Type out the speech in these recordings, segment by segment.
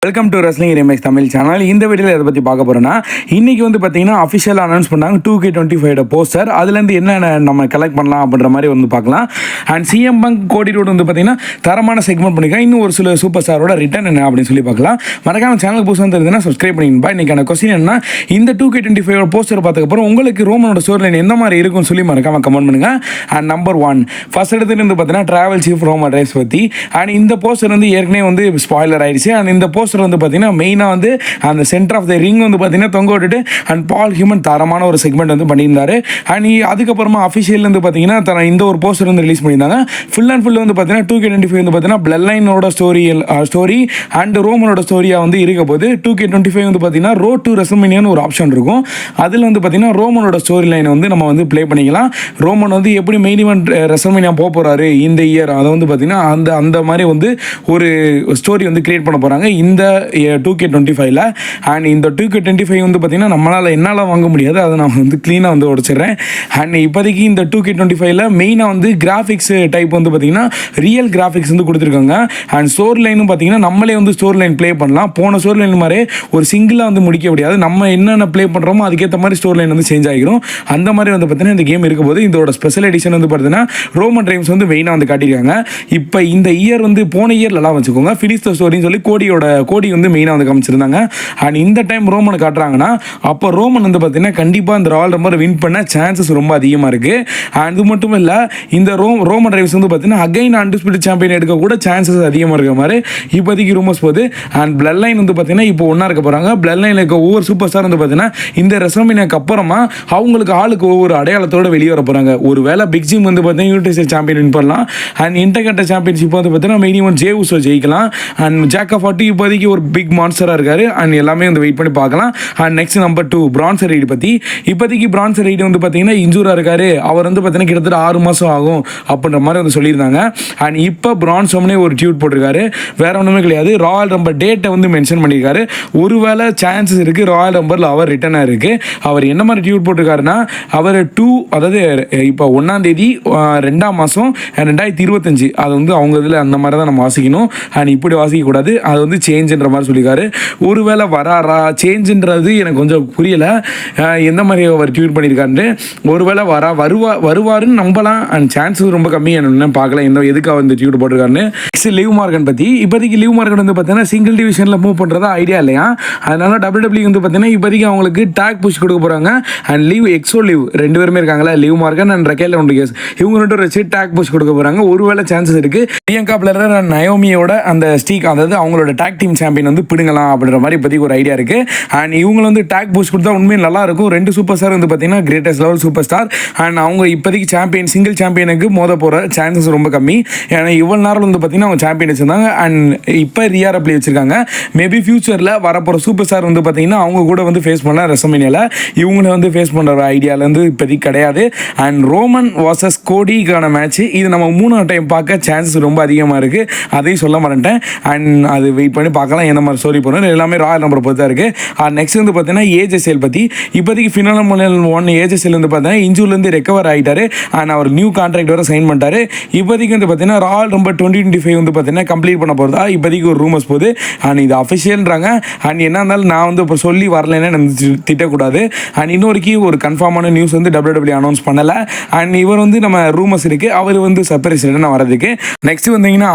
Welcome to wrestling remakes Tamil channel. இந்த வீடியோவில் எதை பற்றி பார்க்க போகிறோன்னா, இன்றைக்கி வந்து பார்த்தீங்கன்னா அஃபிஷியல் அனௌன்ஸ் பண்ணாங்க 2K25 போஸ்டர். அதுலேருந்து என்னென்ன நம்ம கலெக்ட் பண்ணலாம் அப்படின்ற மாதிரி வந்து பார்க்கலாம். அண்ட் சிஎம் பங்க் கோடி ரோடு வந்து பார்த்தீங்கன்னா தரமான செக்மெண்ட் பண்ணிக்கலாம். இன்னும் ஒரு சில சூப்பர் ஸ்டாரோட ரிட்டர்ன் என்ன அப்படின்னு சொல்லி பார்க்கலாம். மறக்காம சேனலுக்கு புதுசாக தெரியுதுன்னா சப்ஸ்கிரைப் பண்ணிக்கணும். இன்றைக்கான கொஸ்டின் என்ன, இந்த 2K25 போஸ்டர் பார்த்ததுக்கப்புறம் உங்களுக்கு ரோமனோட ஸ்டோரி லைன் எந்த மாதிரி இருக்கும்னு சொல்லி மறக்காம கமெண்ட் பண்ணுங்கள். அண்ட் நம்பர் 1 ஃபர்ஸ்ட் இடத்துல வந்து பார்த்தீங்கன்னா ட்ராவல் சீஃப் ரோமன் ரைன்ஸ் பற்றி. அண்ட் இந்த போஸ்டர் வந்து ஏற்கனவே வந்து ஸ்பாய்லர் ஆயிடுச்சு. அண்ட் இந்த போஸ்டர் வந்து பார்த்தீங்கன்னா மெயினாக வந்து அந்த சென்டர் ஆஃப் த ரிங் வந்து பார்த்தீங்கன்னா தொங்க விட்டுட்டு அண்ட் பால் ஹியூமன் தரமான ஒரு செக்மெண்ட் வந்து பண்ணியிருந்தாரு. அண்ட் அதுக்கப்புறமா அஃபிஷியல் வந்து பார்த்தீங்கன்னா இந்த ஒரு போஸ்டர் வந்து ரிலீஸ் பண்ணியிருந்தாங்க. ஃபுல் அண்ட் ஃபுல் வந்து பார்த்தீங்கன்னா 2K25 வந்து பார்த்தீங்கன்னா பிளட் லைனோட ஸ்டோரி அண்ட் ரோமனோட ஸ்டோரியாக வந்து இருக்க போது. 2K25 வந்து பார்த்தீங்கன்னா ரோட் டு ரெஸ்ல்மேனியான்னு ஒரு ஆப்ஷன் இருக்கும். அதில் வந்து பார்த்தீங்கன்னா ரோமனோட ஸ்டோரி லைனை வந்து நம்ம வந்து ப்ளே பண்ணிக்கலாம். ரோமன் வந்து எப்படி மெயின் ஈவென்ட் ரெஸ்ல்மேனியா போக போகிறாரு இந்த இயர், அதை வந்து பார்த்தீங்கன்னா அந்த மாதிரி வந்து ஒரு ஸ்டோரி வந்து கிரியேட் பண்ண போகிறாங்க இந்த 2K25ல. அண்ட் இந்த 2K25 வந்து பார்த்தீங்கன்னா என்னால் வாங்க முடியாது, அதை நான் வந்து க்ளீனாக வந்து உடச்சிடுறேன். அண்ட் இப்போதைக்கு இந்த 2K25ல மெயினாக வந்து கிராஃபிக்ஸ் டைப் வந்து பார்த்தீங்கன்னா ரியல் கிராஃபிக்ஸ் வந்து கொடுத்துருக்காங்க. அண்ட் ஸ்டோரி லைனும் பார்த்தீங்கன்னா நம்மளே வந்து ஸ்டோரி லைன் ப்ளே பண்ணலாம். போன ஸ்டோரி லைன் மாதிரி ஒரு சிங்கிளாக வந்து முடிக்க முடியாது. நம்ம என்னென்ன ப்ளே பண்ணுறோமோ அதுக்கேற்ற மாதிரி ஸ்டோரி லைன் வந்து சேஞ்ச் ஆகிரும். அந்த மாதிரி வந்து பார்த்தீங்கன்னா இந்த கேம் இருக்கும்போது இதோட ஸ்பெஷல் எடிஷன் வந்து பார்த்தீங்கன்னா ரோமன் ரைன்ஸ் வந்து மெயினாக வந்து காட்டியிருக்காங்க. இப்போ இந்த இயர் வந்து போன இயர்லாம் வச்சுக்கோங்க ஃபினிஷ் த ஸ்டோரின்னு சொல்லி கோடி வந்து மெயினாக வந்து காமிச்சிருந்தாங்க. அண்ட் இந்த டைம் ரோமனை காட்டுறாங்கன்னா அப்போ ரோமன் வந்து பார்த்தீங்கன்னா கண்டிப்பாக இந்த ராயல் ரம்பர் வின் பண்ண சான்சஸ் ரொம்ப அதிகமாக இருக்குது. அண்ட் இது மட்டும் இல்லை, இந்த ரோமன் ரைன்ஸ் வந்து பார்த்தீங்கன்னா அகைன் அன்டிஸ்பியூட்டட் சாம்பியன் எடுக்க கூட சான்சஸ் அதிகமாக இருக்க மாதிரி இப்போதைக்கு ரூமர்ஸ் போகுது. அண்ட் பிளட் லைன் வந்து பார்த்தீங்கன்னா இப்போ ஒன்றா இருக்க போகிறாங்க. பிளட் லைனில் இருக்க ஒவ்வொரு சூப்பர் ஸ்டார் வந்து பார்த்தீங்கன்னா இந்த ரெஸ்ல்மேனியாக்கு அப்புறமா அவங்களுக்கு ஆளுக்கு ஒவ்வொரு அடையாளத்தோடு வெளியே வர போகிறாங்க. ஒரு வேளை பிக் ஜிம் வந்து பார்த்தீங்கன்னா யூனிவர்சல் சாம்பியன் வின் பண்ணலாம். அண்ட் இன்டர்கண்டர் சாம்பியன்ஷிப் வந்து பார்த்தீங்கன்னா மெயினாக ஜே உசோ ஜெயிக்கலாம். அண்ட் ஜாக் ஆஃப் ஆட்டி இப்போதைக்கு ஒரு பிக் மான்ஸ்டராக இருக்காரு. அண்ட் எல்லாமே வந்து வெயிட் பண்ணி பார்க்கலாம். அண்ட் நெக்ஸ்ட் நம்பர் 2 பிரான்சர் ரைடு பற்றி. இப்போதைக்கு பிரான்சர் ரைடு வந்து பார்த்தீங்கன்னா இன்ஜூராக இருக்காரு. அவர் வந்து பார்த்தீங்கன்னா கிட்டத்தட்ட 6 மாதம் ஆகும் அப்படின்ற மாதிரி வந்து சொல்லியிருந்தாங்க. அண்ட் இப்போ பிரான் சோமனே ஒரு ட்வீட் போட்டிருக்காரு. வேற ஒன்றுமே கிடையாது, ராயல் ரம்பர் டேட்டை வந்து மென்ஷன் பண்ணியிருக்காரு. ஒருவேளை சான்சஸ் இருக்குது ராயல் ரம்பரில் அவர் ரிட்டர்னாக இருக்குது. அவர் என்ன மாதிரி ட்வீட் போட்டிருக்காருன்னா, அவர் அதாவது இப்போ 1ஆம் தேதி 2ஆம் மாதம் 2025 அது வந்து அவங்க இதில் அந்த மாதிரி தான் நம்ம வாசிக்கணும். அண்ட் இப்படி வாசிக்கக்கூடாது, அது வந்து சேஞ்சுன்ற மாதிரி சொல்லியிருக்காரு. ஒருவேளை வராரா சேஞ்சுன்றது எனக்கு கொஞ்சம் புரியலை, எந்த மாதிரி அவர் ட்வீட் பண்ணியிருக்காருன்னு. ஒருவேளை வருவாருன்னு நம்பலாம். அண்ட் சான்சஸ் ரொம்ப கம்மி. என்ன பார்க்கல எதுக்கு அவர் இந்த ட்வீட் போட்டிருக்காருன்னு. நெக்ஸ்ட் லிவ் மார்கன் பற்றி. இப்போதைக்கு லிவ் மார்கன் வந்து பார்த்தீங்கன்னா சிங்கிள் டிவிஷனில் மூவ் பண்ணுறதா ஐடியா இல்லையா. அதனால WWE வந்து பார்த்தீங்கன்னா இப்போதைக்கு அவங்களுக்கு டேக் புஷ் கொடுக்க போகிறாங்க. அண்ட் லிவ் ரெண்டு பேருமே இருக்காங்களா, live Morgan and Rachel Rodrigues, இவங்க ரெண்டு வச்சு டேக் புஷ் கொடுக்க போகிறாங்க. ஒருவேளை சான்சஸ் இருக்குது பிரியங்கா பிளேயர் அண்ட் நயோமியோட அந்த ஸ்டீக், அதாவது அவங்களோட டேக் டீம் சாம்பியன் வந்து பிடுங்கலாம் அப்படின்ற மாதிரி இப்போதைக்கு ஒரு ஐடியா இருக்குது. அண்ட் இவங்க வந்து டேக் பூஸ்ட் கொடுத்தா உண்மையை நல்லா இருக்கும். 2 சூப்பர் ஸ்டார் வந்து பார்த்தீங்கன்னா greatest level super star. And அவங்க இப்போதைக்கு சாம்பியன் சிங்கிள் சாம்பியனுக்கு மோத போகிற சான்சஸ் ரொம்ப கம்மி. ஏன்னா இவ்வளோ நேரம் வந்து பார்த்தீங்கன்னா அவங்க சாம்பியன் வச்சுருந்தாங்க. அண்ட் இப்போ ரியார் அப்படி வச்சிருக்காங்க. மேபி ஃபியூச்சரில் வரப்போகிற சூப்பர் ஸ்டார் வந்து பார்த்தீங்கன்னா அவங்க கூட வந்து ஃபேஸ் பண்ணலாம் ரெஸ்ல்மேனியாவில். இவங்களை வந்து ஃபேஸ் பண்ணுற ஐடியாவிலேருந்து இப்போதைக்கு கிடையாது. அண்ட் ரோமன் வாசஸ் கோடிக்கான மேட்ச் இது நம்ம 3ஆம் டைம் பார்க்க சான்சஸ் ரொம்ப அதிகமாக இருக்குது. அதையும் சொல்ல மாட்டேன். அண்ட் அது வெயிட் பண்ணி பார்க்கலாம் எந்த மாதிரி ஸ்டோரி போகணும். எல்லாமே ராயல் நம்பர் பொறுத்து தான் இருக்குது. நெக்ஸ்ட் வந்து பார்த்தீங்கன்னா ஏஜெஸ்எல் பற்றி. இப்போதைக்கு ஃபினால் 1 ஏஜெஸ்எல் வந்து பார்த்தீங்கன்னா இன்ஜூர்லேருந்து ரெக்கவர் ஆகிட்டாரு. அண்ட் அவர் நியூ கான்ட்ராக்ட் வர சைன் பண்ணிட்டாரு. இப்போதைக்கு வந்து பார்த்தீங்கன்னா ராயல் நம்பர் 2025 வந்து பார்த்தீங்கன்னா கம்ப்ளீட் பண்ண போகிறதா இப்போதைக்கு ஒரு ரூமர்ஸ் போகுது. அண்ட் இது அஃபிஷியல்ன்றாங்க. அண்ட் என்ன இருந்தாலும் நான் வந்து இப்போ சொல்லி வரலன்னு திட்டக்கூடாது. அண்ட் இன்னொருக்கு ஒரு கன்ஃபார்மான நியூஸ் வந்து WWE அனௌன்ஸ் பண்ணலை. அண்ட் இவர் வந்து நம்ம ரூமர்ஸ் இருக்குது, அவர் வந்து சர்ப்ரைஸ் வரதுக்கு. நெக்ஸ்ட் வந்தீங்கன்னா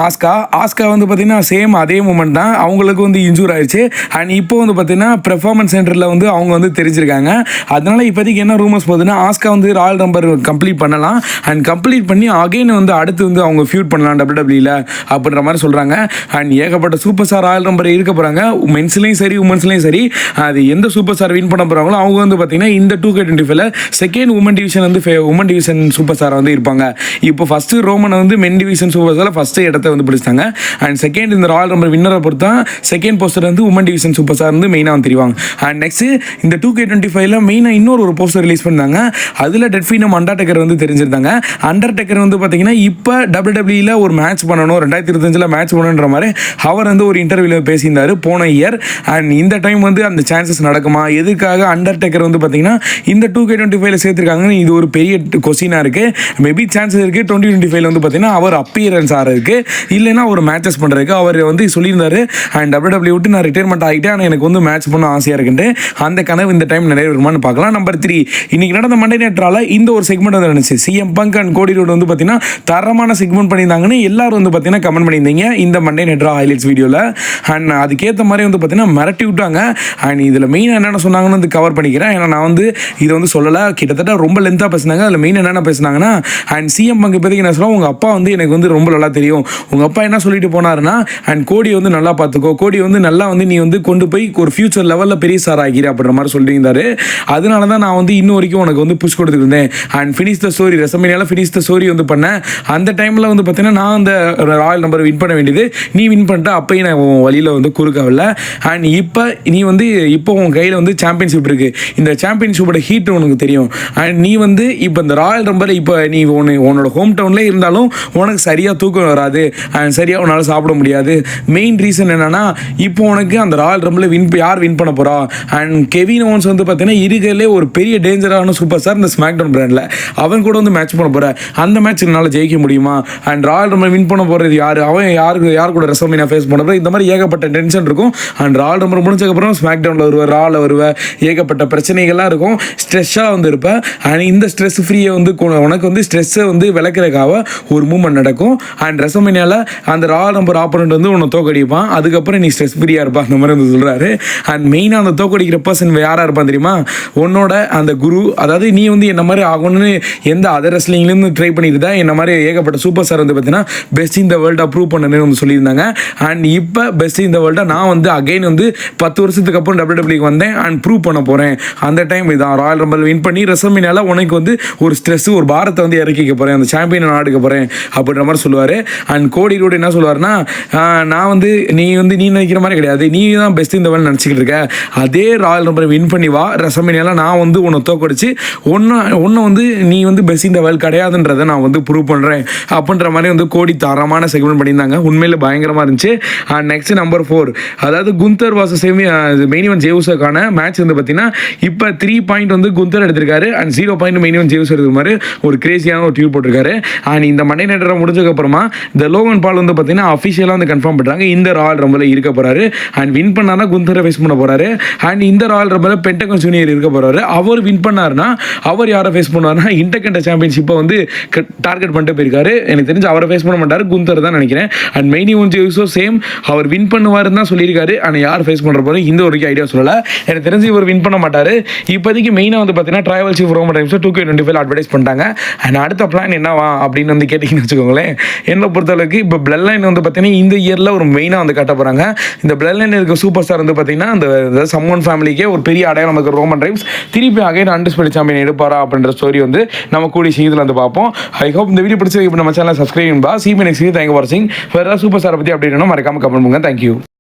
ஆஸ்கா வந்து பார்த்தீங்கன்னா சேம் அதே மூமெண்ட் தான். அவங்களுக்கு வந்து இன்ஜூர் ஆயிடுச்சு. அண்ட் இப்போ வந்து பார்த்தீங்கன்னா பெர்ஃபார்மன்ஸ் சென்டரில் வந்து அவங்க வந்து தெரிஞ்சிருக்காங்க. அதனால இப்போதைக்கு என்ன ரூமர்ஸ் போகுதுன்னா ஆஸ்கா வந்து ராயல் ரம்பர் கம்ப்ளீட் பண்ணலாம். அண்ட் கம்ப்ளீட் பண்ணி அகைன் வந்து அடுத்து வந்து அவங்க ஃபியூட் பண்ணலாம் WWEல அப்படின்ற மாதிரி சொல்கிறாங்க. அண்ட் ஏகப்பட்ட சூப்பர் ஸ்டார் ராயல் ரம்பர் இருக்க போகிறாங்க. மென்ஸ்லையும் சரி உமன்ஸ்லையும் சரி. அது எந்த சூப்பர் ஸ்டார் வின் பண்ண போகிறாங்களோ அவங்க வந்து பார்த்தீங்கன்னா இந்த 2K25ல செகண்ட் உமன் டிவிஷன் வந்து உமன் டிவிஷன் சூப்பர் ஸ்டார் வந்து இருப்பாங்க. இப்போ ஃபர்ஸ்ட் ரோமன் வந்து மென் டிவிஷன் சூப்பர் ஸ்டார் ஃபர்ஸ்ட் இடத்த வந்து பிடிச்சாங்க. அண்ட் செகண்ட் இந்த ராயல் ரம்பர் வின்னரை பொறுத்தா செகண்ட் போஸ்டர் வந்து உமன் டிவிஷன் சூப்பர் ஸ்டார் வந்து மெயினாக வந்து தெரிவாங்க. அண்ட் நெக்ஸ்ட் இந்த 2K25ல மெயினாக இன்னொரு போஸ்டர் ரிலீஸ் பண்ணாங்க. அதில் டெட்ஃபீனம் அண்டர்டேக்கர் வந்து தெரிஞ்சிருந்தாங்க. அண்டர்டேக்கர் வந்து பார்த்தீங்கன்னா இப்போ WWEல ஒரு மேட்ச் பண்ணணும் 2025ல் மேட்ச் பண்ணணுன்ற மாதிரி அவர் வந்து ஒரு இன்டர்வியூவில் பேசியிருந்தார் போன இயர். அண்ட் இந்த டைம் வந்து அந்த சான்சஸ் நடக்குமா, எதுக்காக அண்டர்டேக்கர் வந்து பார்த்தீங்கன்னா இந்த 2K25ல சேர்த்துருக்காங்கன்னு இது ஒரு பெரிய கொஸ்டினாக இருக்குது. மேபி சான்சஸ் இருக்குது 2025ல வந்து பார்த்தீங்கன்னா அவர் அப்பியரன்ஸ் ஆகிறதுக்கு, இல்லைன்னா ஒரு மேட்சஸ் பண்ணுறதுக்கு அவர் வந்து சொல்லியிருந்தாரு. அண்ட் WWE விட்டு நான் ரிட்டையர்மெண்ட் ஆகிட்டேன், ஆனால் எனக்கு வந்து மேட்ச் பண்ண ஆசையாக இருக்குன்ட்டு அந்த கனவு இந்த டைம் நிறைவேறுமான்னு பார்க்கலாம். நம்பர் 3, இன்னைக்கு நடந்த மண்டே நைட்ரால இந்த ஒரு செக்மெண்ட் வந்து நடந்துச்சு. சிஎம் பங்க் அண்ட் கோடி ரோட் வந்து பார்த்தீங்கன்னா தரமான செக்மெண்ட் பண்ணியிருந்தாங்கன்னு எல்லாரும் வந்து பார்த்தீங்கன்னா கமெண்ட் பண்ணியிருந்தீங்க இந்த மண்டே நைட்ரா ஹைலைட்ஸ் வீடியோவில். அண்ட் அதுக்கேற்ற மாதிரி வந்து பார்த்தீங்கன்னா மிரட்டி விட்டாங்க. அண்ட் இதில் மெயின் என்னென்ன சொன்னாங்கன்னு வந்து கவர் பண்ணிக்கிறேன். ஏன்னா நான் வந்து இதை வந்து சொல்லலை, கிட்டத்தட்ட ரொம்ப லென்த்தாக பேசினாங்க. அதில் மெயின் என்னென்ன பேசினாங்கன்னா, அண்ட் சிஎம் பங்க் இப்போதைக்கு என்ன சொல்லுவோம், உங்கள் அப்பா வந்து எனக்கு வந்து ரொம்ப நல்லா தெரியும், உங்கள் அப்பா என்ன சொல்லிட்டு போனாருன்னா, அண்ட் கோடி வந்து நல்லா பார்த்துக்கோ, கோடி வந்து நல்லா வந்து நீ வந்து கொண்டு போய் ஒரு ஃபியூச்சர் லெவலில் பெரிய ஸ்டார் ஆகிற அப்படின்ற மாதிரி சொல்லியிருந்தாரு. அதனால தான் நான் வந்து இன்னும் வரைக்கும் உனக்கு வந்து புஷ் கொடுத்துட்டு இருந்தேன். அண்ட் ஃபினிஷ் த ஸ்டோரி, ரெசல்மேனியால ஃபினிஷ் த ஸ்டோரி வந்து பண்ணேன். அந்த டைமில் வந்து பார்த்தீங்கன்னா நான் அந்த ராயல் நம்பர் வின் பண்ண வேண்டியது, நீ வின் பண்ணிட்ட, அப்பயும் நான் உன் வழியில் வந்து குறுக்கவில்லை. அண்ட் இப்போ நீ வந்து இப்போ உன் கையில் வந்து சாம்பியன்ஷிப் இருக்குது, இந்த சாம்பியன்ஷிப்போட ஹீட் உனக்கு தெரியும். அண்ட் நீ வந்து இப்போ இந்த ராயல் நம்பர் இப்போ நீ உன்னோட ஹோம் டவுன்லேயே இருந்தாலும் உனக்கு சரியாக தூக்கம் வராது, அண்ட் சரியாக உன்னால் சாப்பிட முடியாது. மெயின் ரீசன் என்னன்னா, இப்போ உனக்கு அந்த ராயல் ரம்பில் யார் வின் பண்ண போகிறா, அண்ட் கெவின் ஓவன்ஸ் வந்து பார்த்தீங்கன்னா இருக்கிறதுலே ஒரு பெரிய டேஞ்சரான சூப்பர் ஸ்டார் இந்த ஸ்மாக்டவுன் பிராண்டில், அவன் கூட வந்து மேட்ச் பண்ண போகிற, அந்த மேட்ச் என்னால் ஜெயிக்க முடியுமா, அண்ட் ராயல் ரம்பில் வின் பண்ண போகிறது யார், அவன் யார் கூட ரெசல்மேனியா ஃபேஸ் பண்ண போகிற, இந்த மாதிரி ஏகப்பட்ட டென்ஷன் இருக்கும். அண்ட் ராயல் ரம்பில் முடிஞ்சதுக்கப்புறம் ஸ்மாக்டவுனில் வருவேன், ராவில் வருவேன், ஏகப்பட்ட பிரச்சனைகள்லாம் இருக்கும், ஸ்ட்ரெஸ்ஸாக வந்து இருப்பேன். அண்ட் இந்த ஸ்ட்ரெஸ் ஃப்ரீயை வந்து உனக்கு வந்து ஸ்ட்ரெஸ்ஸை வந்து விளக்குறதுக்காக ஒரு மூமெண்ட் நடக்கும். அண்ட் ரெசல்மேனியாவில் அந்த ராயல் நம்பர் ஆப்போனண்ட் வந்து உன்னை தோக்கடிப்பான், அதுக்கப்புறம் நீ ஸ்ட்ரெஸ் ஃப்ரீயாக இருப்பா, அந்த மாதிரி வந்து சொல்கிறாரு. அண்ட் மெயினாக அந்த தோக்கடிக்கிற பர்சன் யாராக இருப்பான் தெரியுமா, உன்னோட அந்த குரு. அதாவது நீ வந்து என்ன மாதிரி ஆகணும்னு எந்த அதர் ரெஸ்லிங்லேருந்து ட்ரை பண்ணிட்டு தான் என்ன மாதிரி ஏகப்பட்ட சூப்பர் ஸ்டார் வந்து பார்த்தீங்கன்னா பெஸ்ட் இன் த வேர்ல்டாக ப்ரூவ் பண்ணணும்னு வந்து சொல்லியிருந்தாங்க. அண்ட் இப்போ பெஸ்ட் இன் த வேர்ல்டாக நான் வந்து அகைன் வந்து 10 வருஷத்துக்கு அப்புறம் WWE வந்தேன் அண்ட் ப்ரூவ் பண்ண போகிறேன். அந்த டைம் இதான் ராயல் ரம்பிள் வின் பண்ணி ரெசல்மேனியால உனக்கு வந்து ஒரு ஸ்ட்ரெஸ், ஒரு பாரத்தை வந்து இறக்கிக்க போகிறேன், அந்த சாம்பியனை நாடுக்க போகிறேன் அப்படின்ற மாதிரி சொல்லுவார். அண்ட் கோடி ரோடு என்ன சொல்லுவார்னா, நான் வந்து நீ நினைக்கிற மாதிரி கிடையாது, நீ தான் பெஸ்ட் இந்த வேலை நினச்சிக்கிட்டு இருக்க, அதே ராயல் நம்பரை வின் பண்ணி வா, ரெசல்மேனியால நான் வந்து உன்னை தோக்கடிச்சு ஒன்று வந்து நீ வந்து பெஸ்ட் இந்த வேல் கிடையாதுன்றதை நான் வந்து ப்ரூவ் பண்ணுறேன் அப்படின்ற மாதிரி வந்து கோடி தரமான செக்மெண்ட் பண்ணியிருந்தாங்க. உண்மையில் பயங்கரமாக இருந்துச்சு. அண்ட் நெக்ஸ்ட் நம்பர் 4, அதாவது குந்தர் வாசஸ் மெயின் இவென்ட் ஜேவுஸுக்கான மேட்ச் வந்து பார்த்தீங்கன்னா இப்போ 3 பாயிண்ட் வந்து குந்தர் எடுத்திருக்காரு and 0 point main event Jey Uso எடுக்கிற மாதிரி ஒரு கிரேசியான ஒரு டியூப் போட்டிருக்காரு. அண்ட் இந்த மண்டே நைட்ரா முடிஞ்சதுக்கப்புறமா இந்த லோகன் பால் வந்து பார்த்தீங்கன்னா அஃபிஷியலாக வந்து கன்ஃபார்ம் பண்ணுறாங்க, இந்த ராயல் ரம்பில் இருக்க போகிறாரு. அண்ட் வின் பண்ணார்னா குந்தரை ஃபேஸ் பண்ண போகிறாரு. அண்ட் இந்த ராயல் ரம்பில் பென்டகன் ஜூனியர் இருக்க போகிறாரு. அவர் வின் பண்ணார்னா அவர் யாரை ஃபேஸ் பண்ணுவார்னா இன்டர்கண்ட சாம்பியன்ஷிப்பை வந்து டார்கெட் பண்ணிட்டு போயிருக்காரு. எனக்கு தெரிஞ்சு அவரை ஃபேஸ் பண்ண மாட்டார், குந்தர் தான் நினைக்கிறேன். And main event Jey Uso same அவர் வின் பண்ணுவாருன்னு தான் சொல்லியிருக்காரு. ஆனால் யார் ஃபேஸ் பண்ணுற போகிறோம் இந்த ஒரு ஐடியா சொல்லலை. எனக்கு தெரிஞ்சு இவர் வின் பண்ண மாட்டார். இப்போதைக்கு மெயினாக வந்து பார்த்தீங்கன்னா trivial chief Roman times 2K25 advertise பண்ணிட்டாங்க. அண்ட் அடுத்த பிளான் என்னவா அப்படின்னு வந்து கேட்டிங்கன்னு வச்சுக்கோங்களேன். என்னை பொறுத்தளவுக்கு இப்போ பிளட் லைன் வந்து பார்த்தீங்கன்னா இந்த இயரில் ஒரு மெயினாக வந்து கட்ட போகிறாங்க. இந்த பிளட் லைன் இருக்க சூப்பர் ஸ்டார் வந்து பார்த்தீங்கன்னா அந்த சம்மன் ஃபேமிலிக்கே ஒரு பெரிய அடையாளம் இருக்கிற ரோமன் டைம்ஸ் திருப்பி அகைன் அன்டிஸ்பியூட்டட் சாம்பியன் எடுப்பாரா அப்படின்ற ஸ்டோரி வந்து நம்ம கூடிய சீக்கிரத்தில் வந்து பார்ப்போம். ஐ ஹோப் இந்த வீடியோ பிடிச்சிருக்கு. இப்போ நம்ம சேனல் சப்ஸ்கிரைப் பண்ணா. See you next week. Thank you for watching. வேறு ஏதாவது சூப்பர் ஸ்டாரை பற்றி அப்படி மறக்காம கமெண்ட் பண்ணுங்க. தேங்க்யூ.